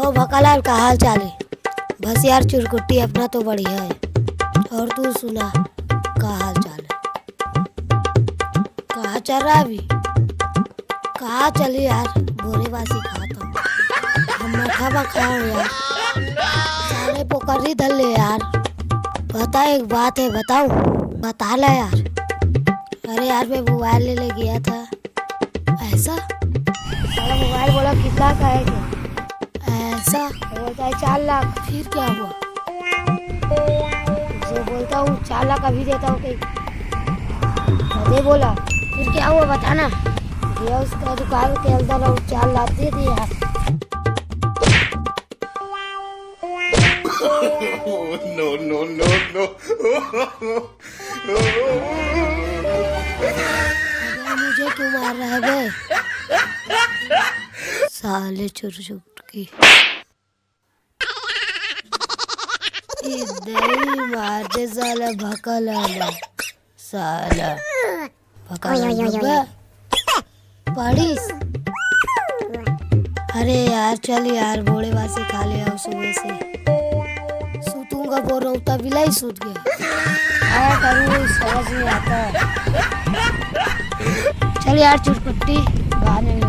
ओ भकालाल का हाल चाल है? बस यार चुरकुट्टी अपना तो बढ़िया है। और तू सुना का हाल चाल है? कहाँ चल रहा है अभी? कहाँ चली यार? बोरेबासी खाता हूँ हम मठा खाओ यार। साले पोकरी धर ले यार। बता एक बात है बताऊँ? बता ला यार। अरे यार मैं मोबाइल लेने गया था। ऐसा? साला मोबाइल बोला कितना का है क्या? ऐसा बोलता है 4 लाख। फिर क्या हुआ? उसे बोलता हूँ 4 लाख अभी देता हूँ कहीं। अरे बोला फिर क्या हुआ बताना। गया उसका दुकान के अंदर और 4 लाख दे दिया। No, no, no, no. अबे मुझे क्यों मार रहा है बे? साले चुरचुटकी इधर ही मार दे साला भकालाल। साला भकालाल पढ़िस। अरे यार चल यार बोड़ेबासी खा लिया सुबह से। सूतूंगा बोल रहा हूँ तभी लाई सूत गया। क्या करूँ समझ नहीं आता। चल यार चुटपुट्टी बाद में